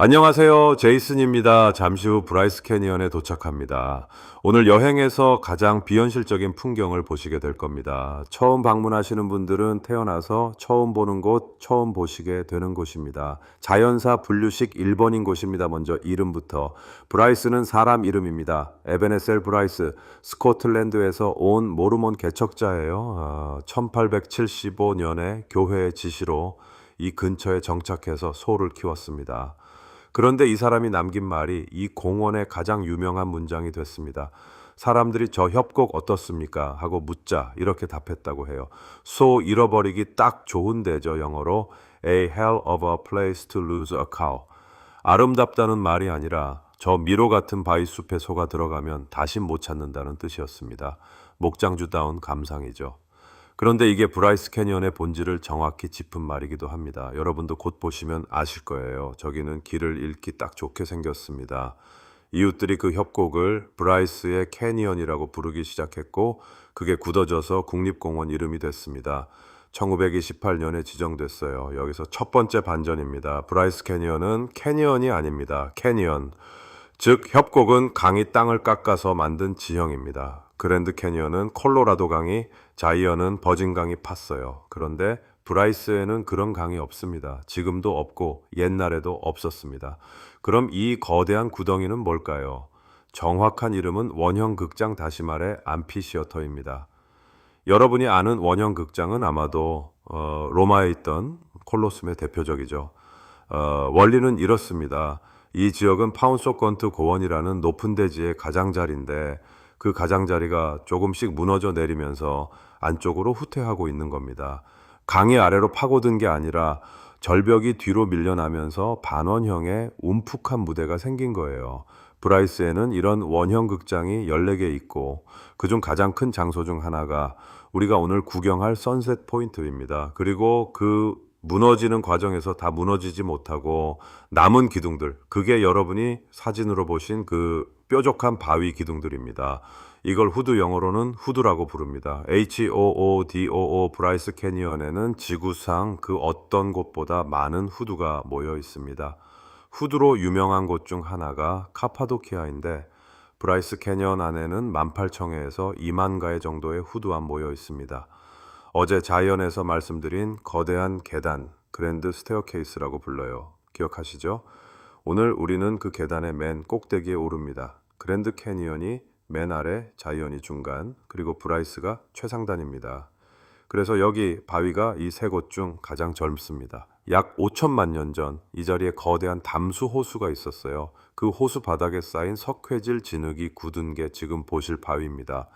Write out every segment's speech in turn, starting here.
안녕하세요. 제이슨입니다. 잠시 후 브라이스 캐니언에 도착합니다. 오늘 여행에서 가장 비현실적인 풍경을 보시게 될 겁니다. 처음 방문하시는 분들은 태어나서 처음 보는 곳, 처음 보시게 되는 곳입니다. 자연사 분류식 1번인 곳입니다. 먼저 이름부터. 브라이스는 사람 이름입니다. 에베네셀 브라이스, 스코틀랜드에서 온 모르몬 개척자예요. 1875년에 교회의 지시로 이 근처에 정착해서 소를 키웠습니다. 그런데 이 사람이 남긴 말이 이 공원의 가장 유명한 문장이 됐습니다. 사람들이 저 협곡 어떻습니까? 하고 묻자 이렇게 답했다고 해요. 소 잃어버리기 딱 좋은 데죠. 영어로 A hell of a place to lose a cow. 아름답다는 말이 아니라 저 미로 같은 바위숲에 소가 들어가면 다시 못 찾는다는 뜻이었습니다. 목장주다운 감상이죠. 그런데 이게 브라이스 캐니언의 본질을 정확히 짚은 말이기도 합니다. 여러분도 곧 보시면 아실 거예요. 저기는 길을 잃기 딱 좋게 생겼습니다. 이웃들이 그 협곡을 브라이스의 캐니언이라고 부르기 시작했고 그게 굳어져서 국립공원 이름이 됐습니다. 1928년에 지정됐어요. 여기서 첫 번째 반전입니다. 브라이스 캐니언은 캐니언이 아닙니다. 캐니언. 즉 협곡은 강이 땅을 깎아서 만든 지형입니다. 그랜드 캐니언은 콜로라도 강이, 자이언은 버진 강이 팠어요. 그런데 브라이스에는 그런 강이 없습니다. 지금도 없고 옛날에도 없었습니다. 그럼 이 거대한 구덩이는 뭘까요? 정확한 이름은 원형 극장, 다시 말해 암피시어터입니다. 여러분이 아는 원형 극장은 아마도 로마에 있던 콜로세움의 대표적이죠. 원리는 이렇습니다. 이 지역은 파운소건트 고원이라는 높은 대지의 가장자리인데 그 가장자리가 조금씩 무너져 내리면서 안쪽으로 후퇴하고 있는 겁니다. 강이 아래로 파고든 게 아니라 절벽이 뒤로 밀려나면서 반원형의 움푹한 무대가 생긴 거예요. 브라이스에는 이런 원형 극장이 14개 있고 그중 가장 큰 장소 중 하나가 우리가 오늘 구경할 선셋 포인트입니다. 그리고 그 무너지는 과정에서 다 무너지지 못하고 남은 기둥들, 그게 여러분이 사진으로 보신 그 뾰족한 바위 기둥들입니다. 이걸 후드 영어로는 후드라고 부릅니다. HOODOO 브라이스 캐니언에는 지구상 그 어떤 곳보다 많은 후드가 모여 있습니다. 후드로 유명한 곳 중 하나가 카파도키아인데 브라이스 캐니언 안에는 18,000회에서 20,000가의 정도의 후드가 모여 있습니다. 어제 자이언에서 말씀드린 거대한 계단, 그랜드 스테어케이스라고 불러요. 기억하시죠? 오늘 우리는 그 계단의 맨 꼭대기에 오릅니다. 그랜드 캐니언이 맨 아래, 자이언이 중간, 그리고 브라이스가 최상단입니다. 그래서 여기 바위가 이 세 곳 중 가장 젊습니다. 약 5천만 년 전 이 자리에 거대한 담수 호수가 있었어요. 그 호수 바닥에 쌓인 석회질 진흙이 굳은 게 지금 보실 바위입니다.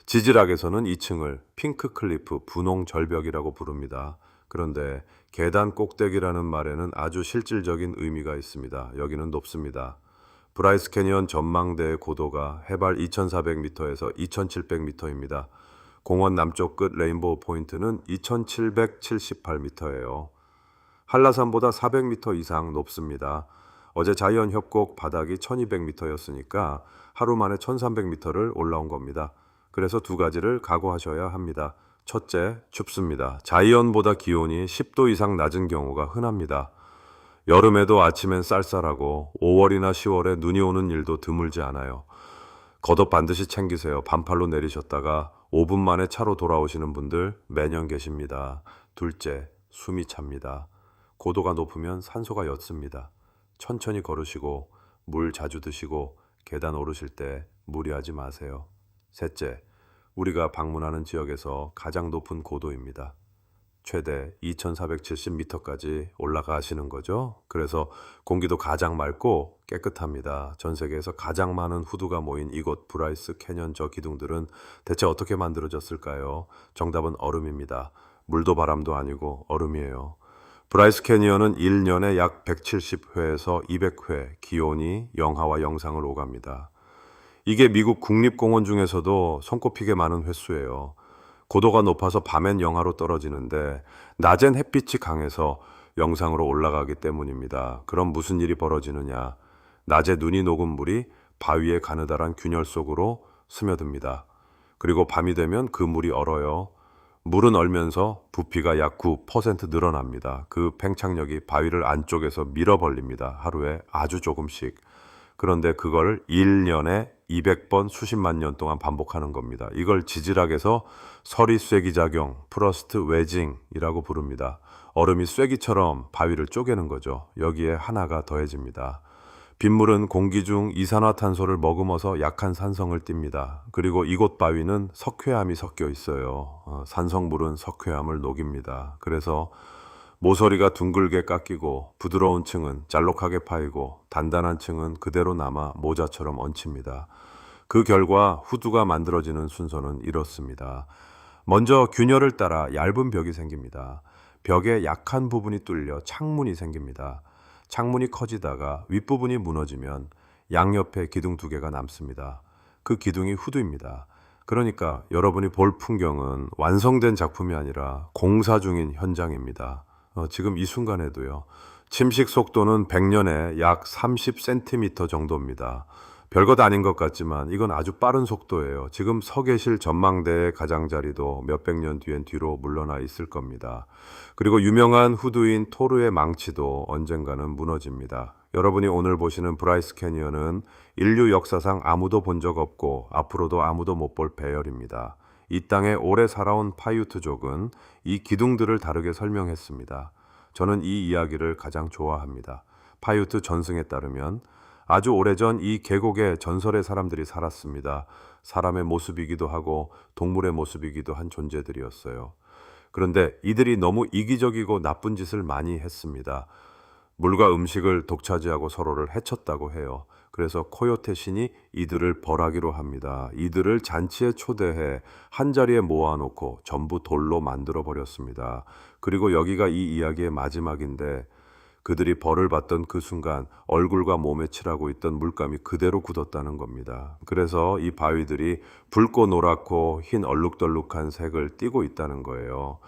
지질학에서는 2층을 핑크 클리프, 분홍 절벽이라고 부릅니다. 그런데 계단 꼭대기라는 말에는 아주 실질적인 의미가 있습니다. 여기는 높습니다. 브라이스 캐니언 전망대의 고도가 해발 2,400m에서 2,700m입니다. 공원 남쪽 끝 레인보우 포인트는 2,778m예요. 한라산보다 400m 이상 높습니다. 어제 자이언 협곡 바닥이 1,200m였으니까 하루 만에 1,300m를 올라온 겁니다. 그래서 두 가지를 각오하셔야 합니다. 첫째, 춥습니다. 자이언보다 기온이 10도 이상 낮은 경우가 흔합니다. 여름에도 아침엔 쌀쌀하고 5월이나 10월에 눈이 오는 일도 드물지 않아요. 겉옷 반드시 챙기세요. 반팔로 내리셨다가 5분 만에 차로 돌아오시는 분들 매년 계십니다. 둘째, 숨이 찹니다. 고도가 높으면 산소가 옅습니다. 천천히 걸으시고 물 자주 드시고 계단 오르실 때 무리하지 마세요. 셋째, 우리가 방문하는 지역에서 가장 높은 고도입니다. 최대 2,470m까지 올라가시는 거죠. 그래서 공기도 가장 맑고 깨끗합니다. 전 세계에서 가장 많은 후드가 모인 이곳 브라이스 캐년 저 기둥들은 대체 어떻게 만들어졌을까요? 정답은 얼음입니다. 물도 바람도 아니고 얼음이에요. 브라이스 캐니언은 1년에 약 170회에서 200회 기온이 영하와 영상을 오갑니다. 이게 미국 국립공원 중에서도 손꼽히게 많은 횟수예요. 고도가 높아서 밤엔 영하로 떨어지는데 낮엔 햇빛이 강해서 영상으로 올라가기 때문입니다. 그럼 무슨 일이 벌어지느냐? 낮에 눈이 녹은 물이 바위의 가느다란 균열 속으로 스며듭니다. 그리고 밤이 되면 그 물이 얼어요. 물은 얼면서 부피가 약 9% 늘어납니다. 그 팽창력이 바위를 안쪽에서 밀어 벌립니다. 하루에 아주 조금씩. 그런데 그걸 1년에 200번 수십만 년 동안 반복하는 겁니다. 이걸 지질학에서 서리 쐐기 작용, 프러스트 웨징이라고 부릅니다. 얼음이 쐐기처럼 바위를 쪼개는 거죠. 여기에 하나가 더해집니다. 빗물은 공기 중 이산화탄소를 머금어서 약한 산성을 띱니다. 그리고 이곳 바위는 석회암이 섞여 있어요. 산성물은 석회암을 녹입니다. 그래서 모서리가 둥글게 깎이고 부드러운 층은 잘록하게 파이고 단단한 층은 그대로 남아 모자처럼 얹힙니다. 그 결과 후두가 만들어지는 순서는 이렇습니다. 먼저 균열을 따라 얇은 벽이 생깁니다. 벽의 약한 부분이 뚫려 창문이 생깁니다. 창문이 커지다가 윗부분이 무너지면 양옆에 기둥 두 개가 남습니다. 그 기둥이 후두입니다. 그러니까 여러분이 볼 풍경은 완성된 작품이 아니라 공사 중인 현장입니다. 지금 이 순간에도요. 침식 속도는 100년에 약 30cm 정도입니다. 별것 아닌 것 같지만 이건 아주 빠른 속도예요. 지금 서 계실 전망대의 가장자리도 몇백 년 뒤엔 뒤로 물러나 있을 겁니다. 그리고 유명한 후두인 토르의 망치도 언젠가는 무너집니다. 여러분이 오늘 보시는 브라이스 캐니언은 인류 역사상 아무도 본 적 없고 앞으로도 아무도 못 볼 배열입니다. 이 땅에 오래 살아온 파이우트족은 이 기둥들을 다르게 설명했습니다. 저는 이 이야기를 가장 좋아합니다. 파이우트 전승에 따르면 아주 오래전 이 계곡에 전설의 사람들이 살았습니다. 사람의 모습이기도 하고 동물의 모습이기도 한 존재들이었어요. 그런데 이들이 너무 이기적이고 나쁜 짓을 많이 했습니다. 물과 음식을 독차지하고 서로를 해쳤다고 해요. 그래서 코요테 신이 이들을 벌하기로 합니다. 이들을 잔치에 초대해 한자리에 모아놓고 전부 돌로 만들어 버렸습니다. 그리고 여기가 이 이야기의 마지막인데 그들이 벌을 받던 그 순간 얼굴과 몸에 칠하고 있던 물감이 그대로 굳었다는 겁니다. 그래서 이 바위들이 붉고 노랗고 흰 얼룩덜룩한 색을 띠고 있다는 거예요.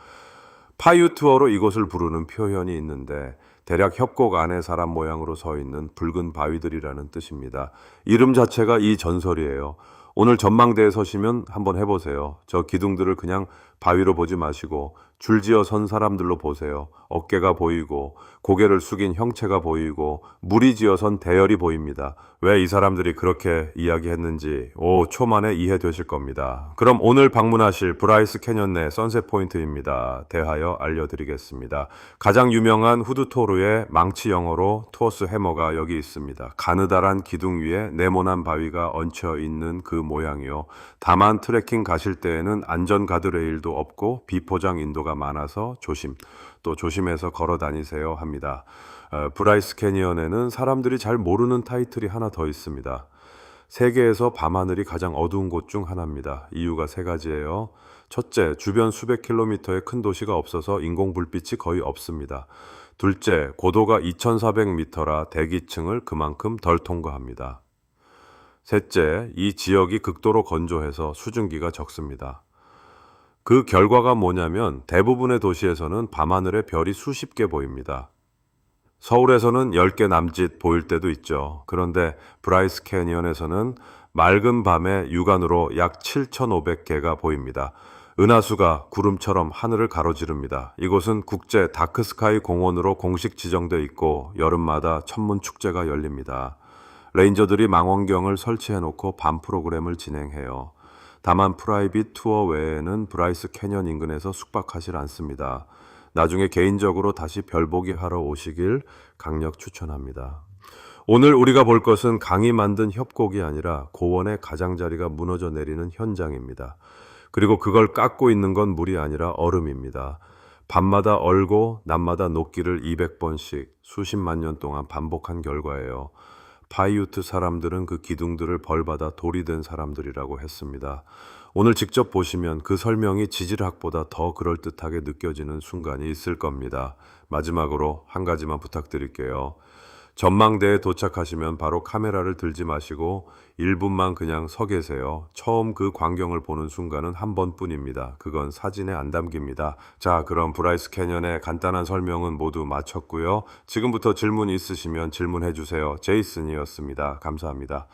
파이우트어로 이곳을 부르는 표현이 있는데 대략 협곡 안에 사람 모양으로 서 있는 붉은 바위들이라는 뜻입니다. 이름 자체가 이 전설이에요. 오늘 전망대에 서시면 한번 해보세요. 저 기둥들을 그냥 바위로 보지 마시고 줄지어 선 사람들로 보세요. 어깨가 보이고 고개를 숙인 형체가 보이고 무리 지어 선 대열이 보입니다. 왜 이 사람들이 그렇게 이야기했는지 5초 만에 이해되실 겁니다. 그럼 오늘 방문하실 브라이스 캐년 내 선셋 포인트입니다. 대하여 알려드리겠습니다. 가장 유명한 후두토르의 망치 영어로 투어스 해머가 여기 있습니다. 가느다란 기둥 위에 네모난 바위가 얹혀 있는 그 모양이요. 다만 트레킹 가실 때에는 안전 가드레일도 없고 비포장 인도가 많아서 또 조심해서 걸어 다니세요 합니다. 브라이스 캐니언에는 사람들이 잘 모르는 타이틀이 하나 더 있습니다. 세계에서 밤하늘이 가장 어두운 곳 중 하나입니다. 이유가 세 가지예요. 첫째, 주변 수백 킬로미터의 큰 도시가 없어서 인공 불빛이 거의 없습니다. 둘째, 고도가 2400m라 대기층을 그만큼 덜 통과합니다. 셋째, 이 지역이 극도로 건조해서 수증기가 적습니다. 그 결과가 뭐냐면 대부분의 도시에서는 밤하늘에 별이 수십 개 보입니다. 서울에서는 10개 남짓 보일 때도 있죠. 그런데 브라이스 캐니언에서는 맑은 밤에 육안으로 약 7,500개가 보입니다. 은하수가 구름처럼 하늘을 가로지릅니다. 이곳은 국제 다크스카이 공원으로 공식 지정돼 있고 여름마다 천문 축제가 열립니다. 레인저들이 망원경을 설치해놓고 밤 프로그램을 진행해요. 다만 프라이빗 투어 외에는 브라이스 캐년 인근에서 숙박하질 않습니다. 나중에 개인적으로 다시 별보기 하러 오시길 강력 추천합니다. 오늘 우리가 볼 것은 강이 만든 협곡이 아니라 고원의 가장자리가 무너져 내리는 현장입니다. 그리고 그걸 깎고 있는 건 물이 아니라 얼음입니다. 밤마다 얼고 낮마다 녹기를 200번씩 수십만 년 동안 반복한 결과예요. 파이우트 사람들은 그 기둥들을 벌받아 돌이 된 사람들이라고 했습니다. 오늘 직접 보시면 그 설명이 지질학보다 더 그럴듯하게 느껴지는 순간이 있을 겁니다. 마지막으로 한 가지만 부탁드릴게요. 전망대에 도착하시면 바로 카메라를 들지 마시고 1분만 그냥 서 계세요. 처음 그 광경을 보는 순간은 한 번뿐입니다. 그건 사진에 안 담깁니다. 자, 그럼 브라이스 캐년의 간단한 설명은 모두 마쳤고요. 지금부터 질문 있으시면 질문해 주세요. 제이슨이었습니다. 감사합니다.